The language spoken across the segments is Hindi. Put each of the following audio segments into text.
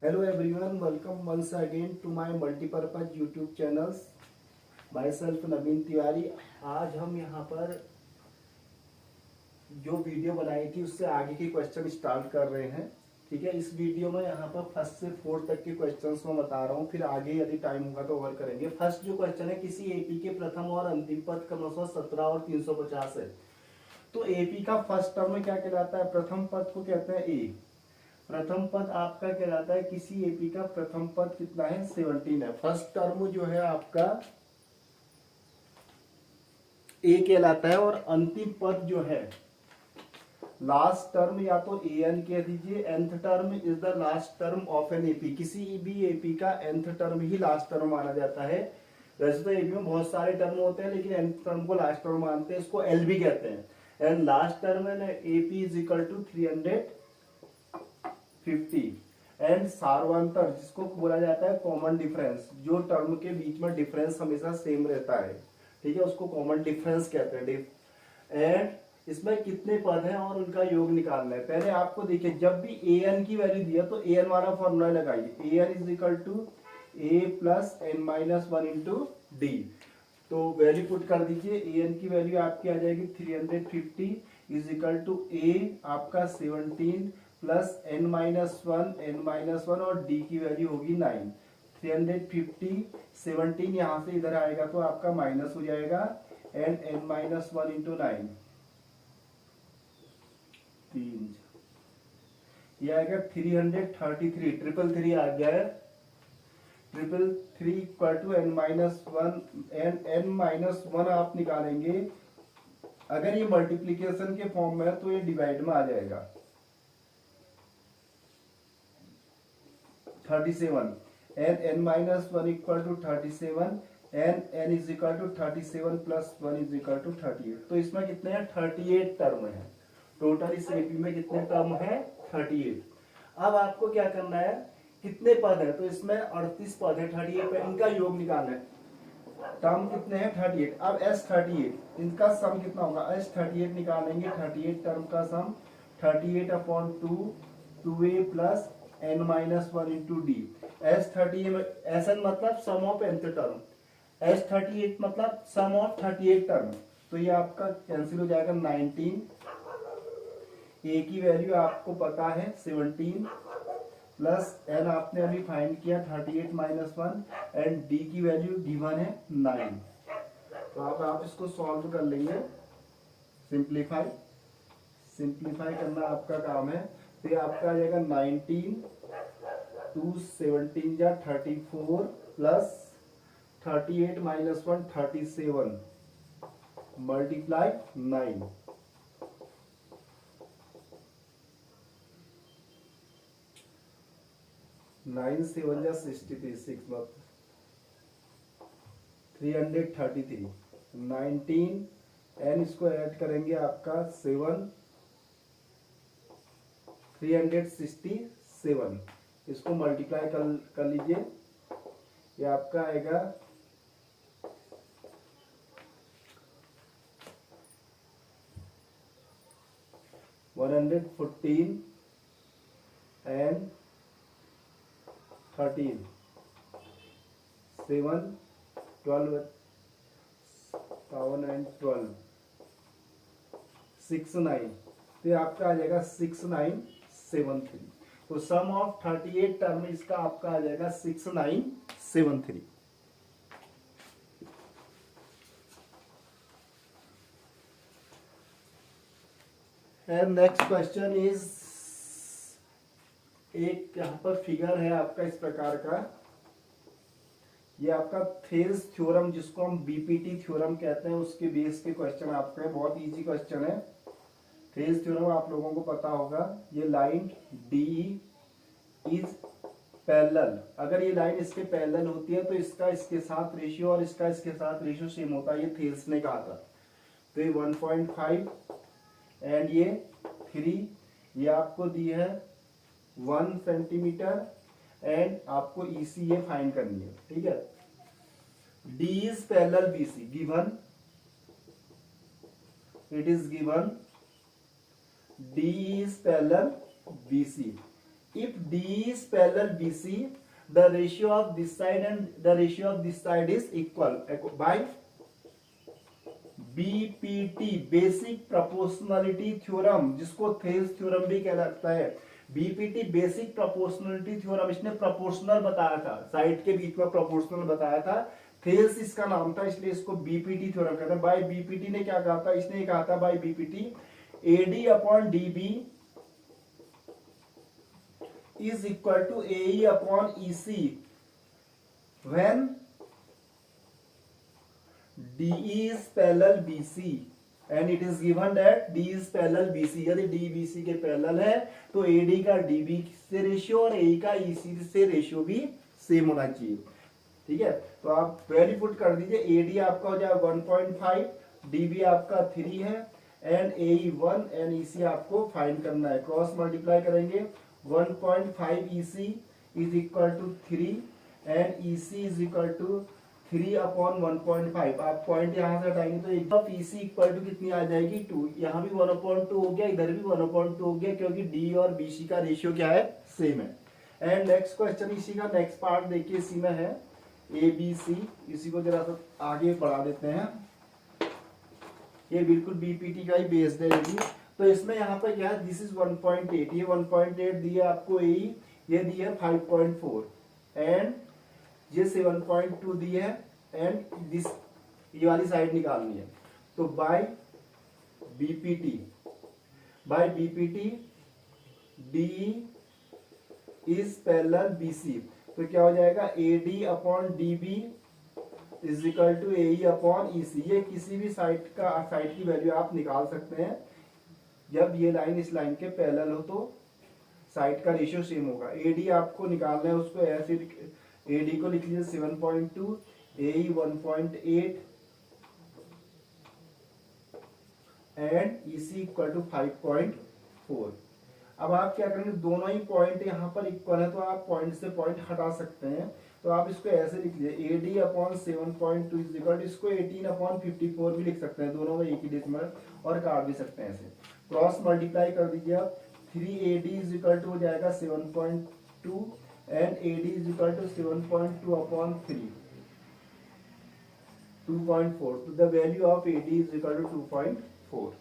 Hello everyone, welcome once again to my multipurpose YouTube channels. Myself नवीन तिवारी। आज हम यहाँ पर जो वीडियो बनाई थी उससे आगे के क्वेश्चन स्टार्ट कर रहे हैं। ठीक है, इस वीडियो में यहाँ पर फर्स्ट से फोर्थ तक के क्वेश्चंस मैं बता रहा हूँ, फिर आगे यदि टाइम होगा तो और करेंगे। फर्स्ट जो क्वेश्चन है, किसी एपी के प्रथम और अंतिम पद क्रमशः 17 और 350 है। तो एपी का फर्स्ट टर्म में क्या कहलाता है? प्रथम पद को कहते हैं ए। प्रथम पद आपका कहलाता है, किसी एपी का प्रथम पद कितना है? 17 है। फर्स्ट टर्म जो है आपका ए कहलाता है, और अंतिम पद जो है लास्ट टर्म या तो ए एन कह दीजिए। Nth term is the last term of an AP. किसी भी एपी का एंथ टर्म ही लास्ट टर्म माना जाता है। वैसे तो एपी में बहुत सारे टर्म होते हैं, लेकिन एंथ टर्म को लास्ट टर्म मानते हैं, इसको एल भी कहते हैं। एंड लास्ट टर्म है AP is equal to 350। And सार्वंतर, जिसको बोला जाता है कॉमन डिफरेंस, जो टर्म के बीच में डिफरेंस हमेशा सेम रहता है, ठीक है, उसको कॉमन डिफरेंस कहते हैं। एंड इसमें कितने पद हैं और उनका योग निकालना है। पहले आपको देखिए, जब भी ए एन की वैल्यू दिया तो ए एन वाला फॉर्मूला लगाइए। A N is equal to A plus N minus one into D. तो वैल्यू पुट कर दीजिए। ए एन की वैल्यू आपकी आ जाएगी 350 इज इक्वल टू ए आपका 17 प्लस एन माइनस वन और डी की वैल्यू होगी 9। 350 17 यहाँ से इधर आएगा तो आपका माइनस हो जाएगा, and n minus one into 9 3, ये आएगा 333। ट्रिपल थ्री आ गया है। Triple three equal to n minus one, n minus one आप निकालेंगे। अगर ये मल्टीप्लीकेशन के फॉर्म में है तो ये डिवाइड में आ जाएगा 37। N minus one equal to 37, n is equal to 37 plus one is equal to 38। तो इसमें कितने हैं? 38 टर्म है टोटल। इस एपी में कितने टर्म है? 38। अब आपको क्या करना है, कितने पद है? तो इसमें 38 पद है 38 पे, इनका योग निकालना है। टर्म कितने हैं? 38। अब एस 38, इनका सम कितना होगा? एस 38 निकालेंगे। 38 टर्म का sum 38 upon 2a plus N minus one into d. S 38 s n मतलब sum of nth term, s 38 मतलब सम ऑफ 38 टर्म। तो ये आपका कैंसिल हो जाएगा 19। ए की वैल्यू आपको पता है 17 प्लस एन आपने अभी फाइंड किया 38 माइनस वन, एंड डी की वैल्यू गिवन है 9। तो आप इसको सॉल्व कर लेंगे। सिंप्लीफाई करना आपका काम है। तो ये आपका आ जाएगा 19 टू 17 जा 34 प्लस 38 माइनस वन 37 मल्टीप्लाई 9। 9 7 जा 63, 6 मतलब 333। 19 एन इसको ऐड करेंगे आपका 7 367। इसको मल्टीप्लाई कर लीजिए। ये आपका आएगा 114 एंड 13 7 12 एंड 12 6 9। तो आपका आ जाएगा 6973। तो सम ऑफ 38 टर्म इसका आपका आ जाएगा 6973। एंड नेक्स्ट क्वेश्चन इज, एक यहाँ पर फिगर है आपका इस प्रकार का। ये आपका थेल्स थ्योरम, जिसको हम बीपीटी थ्योरम कहते हैं, उसके बेस के क्वेश्चन आपका है। बहुत इजी क्वेश्चन है। थेल्स थ्योरम आप लोगों को पता होगा। ये लाइन डी इज पैरेलल। अगर ये लाइन इसके पैरेलल होती है तो इसका इसके साथ रेशियो और इसका इसके साथ रेशियो सेम होता है, ये थेल्स ने कहा था। तो ये 1.5 एंड ये 3, ये आपको दी है 1 सेंटीमीटर, एंड आपको ईसी ये फाइंड करनी है, ठीक है। D is parallel BC, given, it is given D is parallel BC. if D is parallel BC, the ratio of this side and the ratio of this side is equal by BPT, basic proportionality theorem, जिसको थेल्स थ्योरम भी कहलाता है। बीपीटी बेसिक प्रोपोर्शनलिटी थ्योरम, इसने प्रोपोर्शनल बताया था, साइड के बीच में प्रोपोर्शनल बताया था, थेल्स इसका नाम था, इसलिए इसको बीपीटी थ्योरम कहते हैं। बाय बीपीटी ने क्या कहा था, इसने कहा था by BPT AD upon DB is equal to AE upon EC when DE is parallel BC and it is given that D is parallel BC। यदि D BC के पैरेलल है तो AD का DB से रेशियो और AE का EC से रेशियो भी सेम होना चाहिए। ठीक है, तो आप वैल्यू पुट कर दीजिए। AD आपका हो जाएगा 1.5, DB आपका 3 है एंड AE 1 एंड EC आपको फाइंड करना है। क्रॉस मल्टीप्लाई करेंगे 1.5 EC is equal to 3 and EC is equal to 3 upon 1.5। आप पॉइंट यहाँ से हटाएंगे तो एक EC इक्वल टू कितनी आ जाएगी 2। यहाँ भी 1/2 हो गया, इधर भी 1/2 हो गया, क्योंकि D और BC का रेशियो क्या है, सेम है। एंड नेक्स्ट क्वेश्चन, इसी का नेक्स्ट पार्ट देखिए, इसी में है ABC। इसी को जरा सा आगे बढ़ा देते हैं, ये बिल्कुल BPT का ही बेस्ड है ये। तो इसमें यहाँ पर क्या है, दिस इज 1.8, ये 1.8 दिया आपको AE, ये दिया 5.4 एंड ये 7.2 दिए है एंड दिस ये वाली साइड निकालनी है। तो by BPT DE is parallel BC, तो क्या हो जाएगा AD upon DB is equal to AE upon EC। ये किसी भी साइड की वैल्यू आप निकाल सकते हैं। जब ये लाइन इस लाइन के पैरेलल हो तो साइड का रेशियो सेम होगा। AD आपको निकालना है, उसको ऐसे AD को लिख लीजिए 7.2, AE 1.8 and EC equal to 5.4। अब आप क्या करेंगे, दोनों ही पॉइंट यहाँ पर इक्वल है तो आप पॉइंट से पॉइंट हटा सकते हैं। तो आप इसको ऐसे लिख लीजिए AD upon 7.2 is equal to, इसको 18 अपॉन 54 भी लिख सकते हैं, दोनों में एक ही डेसिमल, और काट भी सकते हैं ऐसे। क्रॉस मल्टीप्लाई कर दीजिए आप, 3AD इज इक्वल टू हो जाएगा 7.2 and AD is equal to 7.2 upon 3, 2.4। तो the value of AD is equal to 2.4।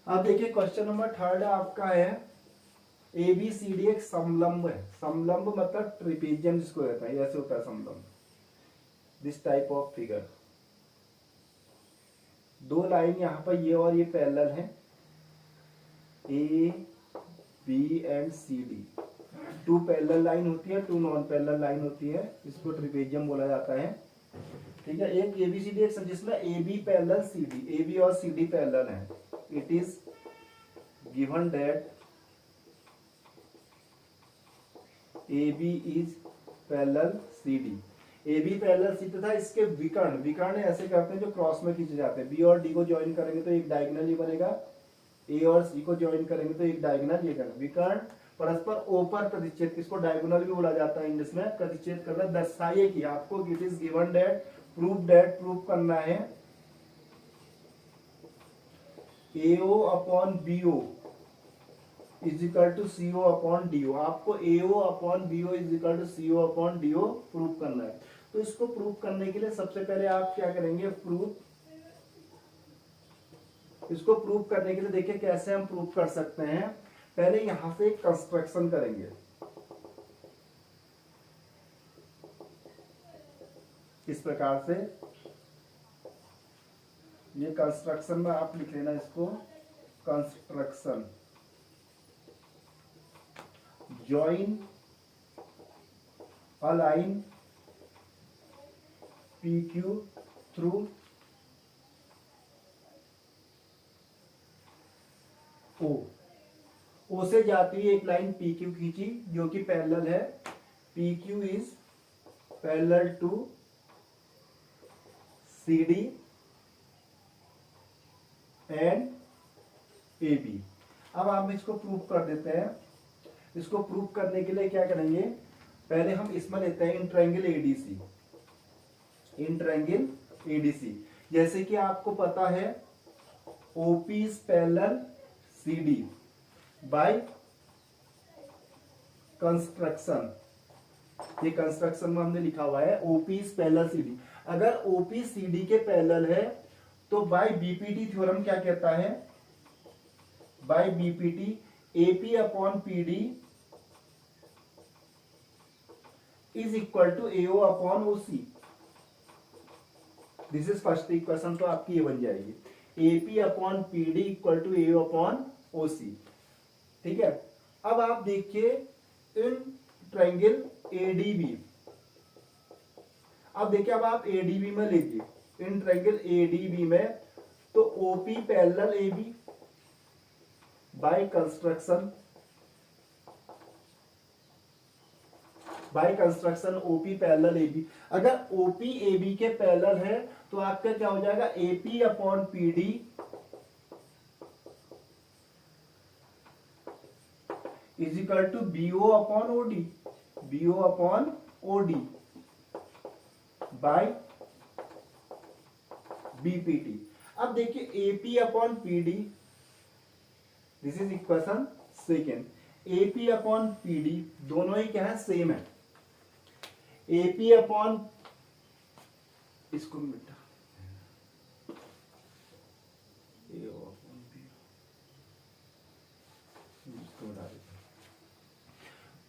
अब देखिए क्वेश्चन नंबर 3 आपका है, ABCD एक समलंब है। समलंब मतलब ट्रिपेजियम जिसको कहते हैं, ऐसे होता है समलंब, दिस टाइप ऑफ फिगर। दो लाइन यहाँ पर ये और ये पैरेलल है, A B and CD। 2 parallel line होती है, 2 नॉन पैरेलल लाइन होती है, इसको ट्रिपेजियम बोला जाता है। ठीक है, एक ABCD एक जिसमें AB पैरेलल CD, AB और CD पैरेलल है। It is given that AB is parallel CD। AB parallel CD था, इसके विकर्ण ऐसे करते हैं जो क्रॉस में खींचे जाते हैं। B और D को ज्वाइन करेंगे तो एक डायगोनल ही बनेगा, A और C को ज्वाइन करेंगे तो एक डायगोनल ये करना। विकर्ण परस्पर ऊपर प्रतिच्छेद, इसको डायगोनल भी बोला जाता है इंग्लिश में, प्रतिच्छेद करना। दर्शाइए कि आपको it is given that, prove करना है AO upon BO is equal to CO upon DO। आपको AO upon BO is equal to CO upon DO prove करना है। तो इसको प्रूव करने के लिए सबसे पहले आप क्या करेंगे, इसको प्रूव करने के लिए देखिए कैसे हम प्रूव कर सकते हैं। पहले यहां से एक कंस्ट्रक्शन करेंगे, इस प्रकार से। ये कंस्ट्रक्शन में आप लिख लेना इसको, construction join a line PQ through O से जाती हुई एक लाइन PQ खींची जो कि पैरेलल है। PQ is parallel to CD and AB। अब हम इसको प्रूव कर देते हैं। इसको प्रूव करने के लिए क्या करेंगे, पहले हम इसमें लेते हैं in triangle ADC। In triangle ADC. जैसे कि आपको पता है OP is parallel CD by construction, ये कंस्ट्रक्शन में हमने लिखा हुआ है ओपी इज पैरेलल सीडी। अगर ओपी सीडी के पैरेलल है तो बाय बीपीटी थ्योरम क्या कहता है, by BPT AP upon PD is equal to AO upon OC. This is first equation, तो आपकी ये बन जाएगी AP upon PD equal to AO upon ओसी। ठीक है, अब आप देखिए इन ट्रायंगल एडीबी, अब देखिए अब आप एडीबी में लीजिए इन ट्रायंगल एडीबी में, तो OP parallel AB by construction, by construction OP parallel AB. अगर ओपी एबी के पैरेलल है तो आपका क्या हो जाएगा AP upon PD is equal to BO upon OD, BO upon OD by BPT. अब देखिए AP upon PD, this is equation second, AP upon PD दोनों ही क्या है सेम है। एपी अपॉन, इसको मिटा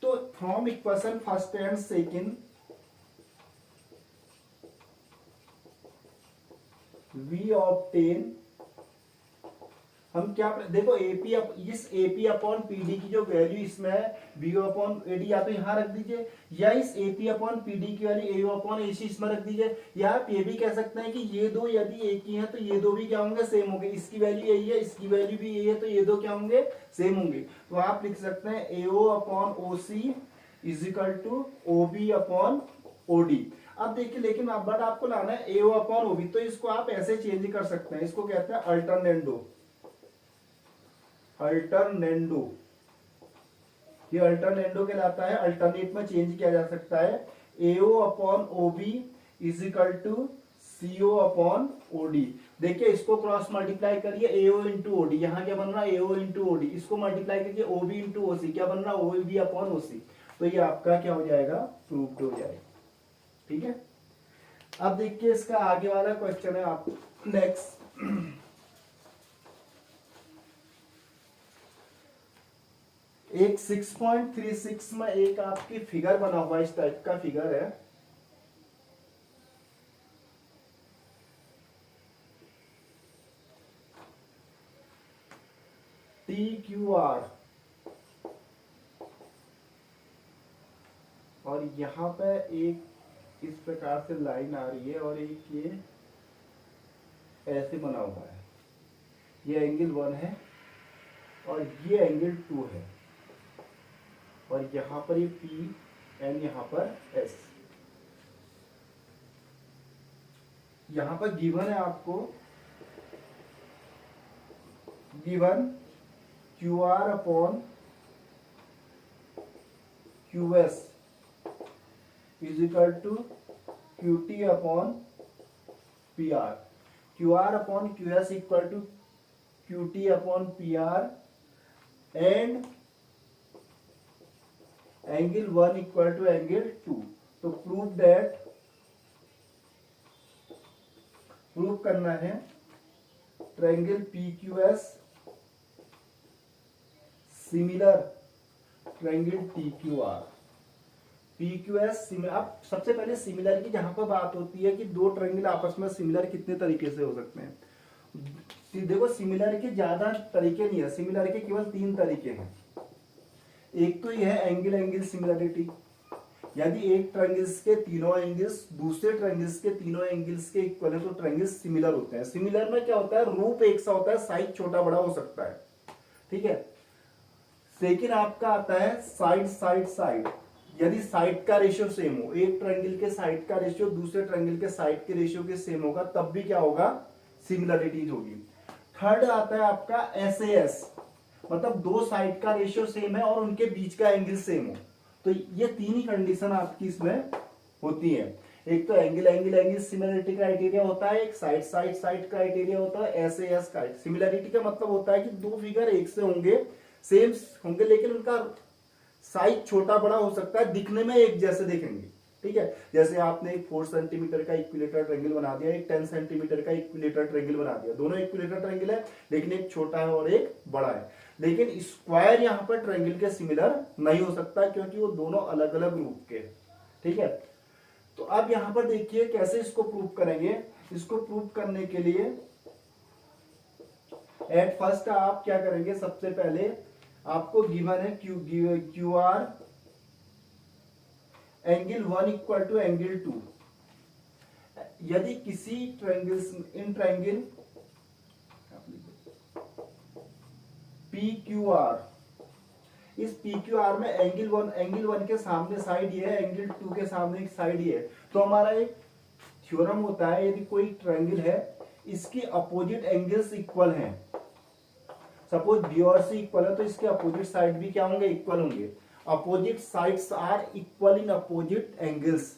तो from equation first and second we obtain, हम क्या देखो एपी इस एपी अपॉन पीडी की जो वैल्यू इसमें है बीओ अपॉन एडी, या तो यहां रख दीजिए या इस एपी अपॉन पीडी की वैल्यू एओ अपॉन एसी इसमें रख दीजिए, या आप ये भी कह सकते हैं कि ये दो यदि एक ही हैं तो ये दो भी क्या होंगे सेम होंगे, इसकी वैल्यू यही है इसकी वैल्यू भी यही है तो ये दो क्या होंगे सेम होंगे। तो आप लिख सकते हैं AO upon OC is equal to OB upon OD. अब देखिए लेकिन अब बट आपको लाना है एओ अपॉन ओबी, तो इसको आप ऐसे चेंज कर सकते हैं, इसको कहते हैं अल्टरनेंडो, अल्टरनेंडो, ये अल्टरनेंडो कहलाता है, अल्टरनेट में चेंज किया जा सकता है। AO upon OB is equal to CO upon OD. देखिए इसको क्रॉस मल्टीप्लाई करिए एओ इंटू ओडी, यहां क्या बन रहा है एओ इंटू ओडी, इसको मल्टीप्लाई करिए ओबी इंटू ओसी, क्या बन रहा है ओबी अपॉन ओसी। तो ये आपका क्या हो जाएगा प्रूव्ड हो जाएगा। ठीक है, अब देखिए इसका आगे वाला क्वेश्चन है आप नेक्स्ट, एक 6.36 में एक आपकी फिगर बना हुआ इस टाइप का फिगर है, टी क्यू आर, और यहां पे एक इस प्रकार से लाइन आ रही है और एक ये ऐसे बना हुआ है, ये एंगल 1 है और ये एंगल 2 है, और यहां पर ये P एंड यहां पर S। यहां पर गिवन है आपको, given QR upon QS is equal to QT upon PR, QR upon QS equal to QT upon PR and angle 1 equal to angle 2। तो प्रूव करना है triangle PQS similar triangle TQR। PQS similar, अब सबसे पहले सिमिलर की जहां पर बात होती है कि दो ट्रायंगल आपस में सिमिलर कितने तरीके से हो सकते हैं। देखो सिमिलर के ज्यादा तरीके नहीं है, सिमिलर के केवल 3 तरीके हैं। एक तो यह है एंगल एंगल सिमिलरिटी, यदि एक ट्रायंगल्स के तीनों एंगल्स दूसरे ट्रायंगल्स के तीनों एंगल्स के इक्वल है तो ट्रायंगल्स सिमिलर होते हैं। सिमिलर में क्या होता है रूप एक सा होता है, साइड छोटा बड़ा हो सकता है। ठीक है, सेकेंड आपका आता है साइड साइड साइड, यदि साइड का रेशियो सेम हो, एक ट्रायंगल के साइड का रेशियो दूसरे ट्रायंगल के साइड के रेशियो के सेम होगा तब भी क्या होगा सिमिलरिटीज होगी। थर्ड आता है आपका SAS, मतलब दो साइड का रेशियो सेम है और उनके बीच का एंगल सेम हो, तो ये 3 ही कंडीशन आपकी इसमें होती है। एक तो angle angle angle similarity criteria होता है, एक साइड साइड साइड क्राइटेरिया होता है, एसएएस का। सिमिलरिटी का मतलब होता है कि दो फिगर एक से होंगे, सेम होंगे, लेकिन उनका साइज छोटा बड़ा हो सकता है, दिखने में एक जैसे दिखेंगे। ठीक है, जैसे आपने एक 4 सेंटीमीटर का इक्विलेटरल ट्रायंगल बना दिया, एक 10 सेंटीमीटर का इक्विलेटरल ट्रायंगल बना दिया, दोनों इक्विलेटरल ट्रायंगल है, लेकिन एक छोटा है और एक बड़ा है। लेकिन स्क्वायर यहाँ पर ट्रायंगल के सिमिलर नहीं हो सकता, क्योंकि वो दोनों अलग अलग रूप के हैं। ठीक है, तो अब यहां पर देखिए कैसे इसको प्रूव करेंगे। इसको प्रूव करने के लिए एट फर्स्ट आप क्या करेंगे, सबसे पहले आपको गिवन है Q R angle 1 equal to angle 2। यदि किसी triangle in triangle P Q R, इस पी क्यू आर में एंगल वन के सामने साइड ये है, एंगल 2 के सामने एक साइड ये है, तो हमारा एक थ्योरम होता है, यदि कोई ट्रायंगल है इसके अपोजिट एंगल्स इक्वल हैं, सपोज बी और सी इक्वल है, तो इसके अपोजिट साइड भी क्या होंगे, इक्वल होंगे। Opposite sides are equal in opposite angles.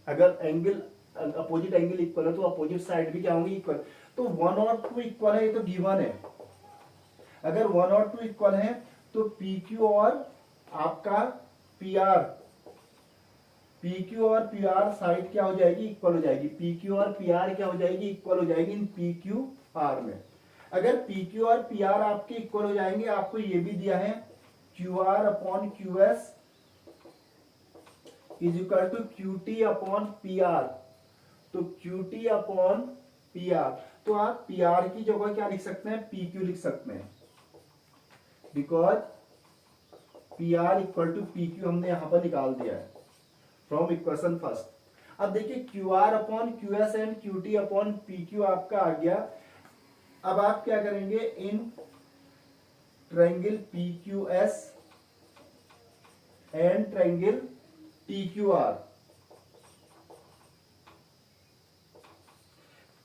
अगर एंगल अपोजिट एंगल इक्वल है तो अपोजिट साइड भी क्या होंगी, इक्वल। तो 1 और 2 इक्वल है, ये तो गिवन है। अगर 1 और 2 इक्वल है तो पी क्यू और आपका पी आर, पी क्यू और पी आर साइड क्या हो जाएगी, इक्वल हो जाएगी। पी क्यू और पी आर क्या हो जाएगी, इक्वल हो जाएगी इन पी क्यू आर में। अगर पी क्यू और पी आर आपके इक्वल हो जाएंगे, आपको ये भी दिया है Q R upon Q S is equal to Q T upon P R. तो Q T upon P R, तो आप पी आर की जगह क्या लिख सकते हैं, पी क्यू लिख सकते हैं, because P R equal to P Q हमने यहां पर निकाल दिया है फ्रॉम इक्वेशन फर्स्ट। अब देखिए Q R upon Q S and Q T upon P Q आपका आ गया। अब आप क्या करेंगे, इन triangle P Q S and triangle T Q R,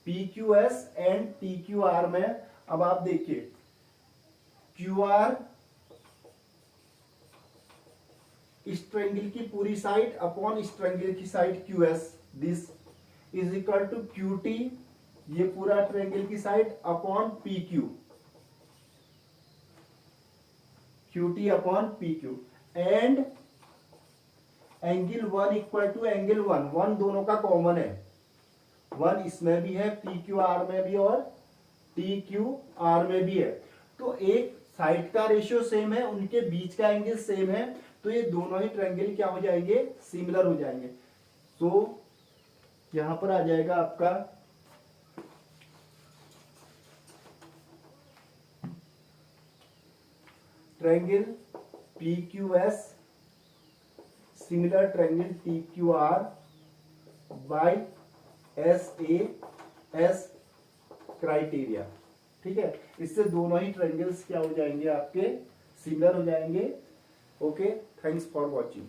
P Q S and T Q R में अब आप देखिए क्यू आर इस ट्रायंगल की पूरी साइड अपॉन इस ट्रायंगल की side Q S, this is equal to Q T, ये पूरा ट्रायंगल की side upon P Q, Q T upon P Q. And angle 1 equal to angle 1, 1 दोनों का कॉमन है, 1 इसमें भी है, पी क्यू आर में भी और टी क्यू आर में भी है। तो एक साइड का रेशियो सेम है, उनके बीच का एंगल सेम है, तो ये दोनों ही ट्रायंगल क्या हो जाएंगे, सिमिलर हो जाएंगे। तो यहां पर आ जाएगा आपका triangle P Q S similar triangle T Q R by S A S criteria. ठीक है, इससे दोनों ही ट्रायंगल्स क्या हो जाएंगे, आपके सिमिलर हो जाएंगे। Okay, thanks for watching.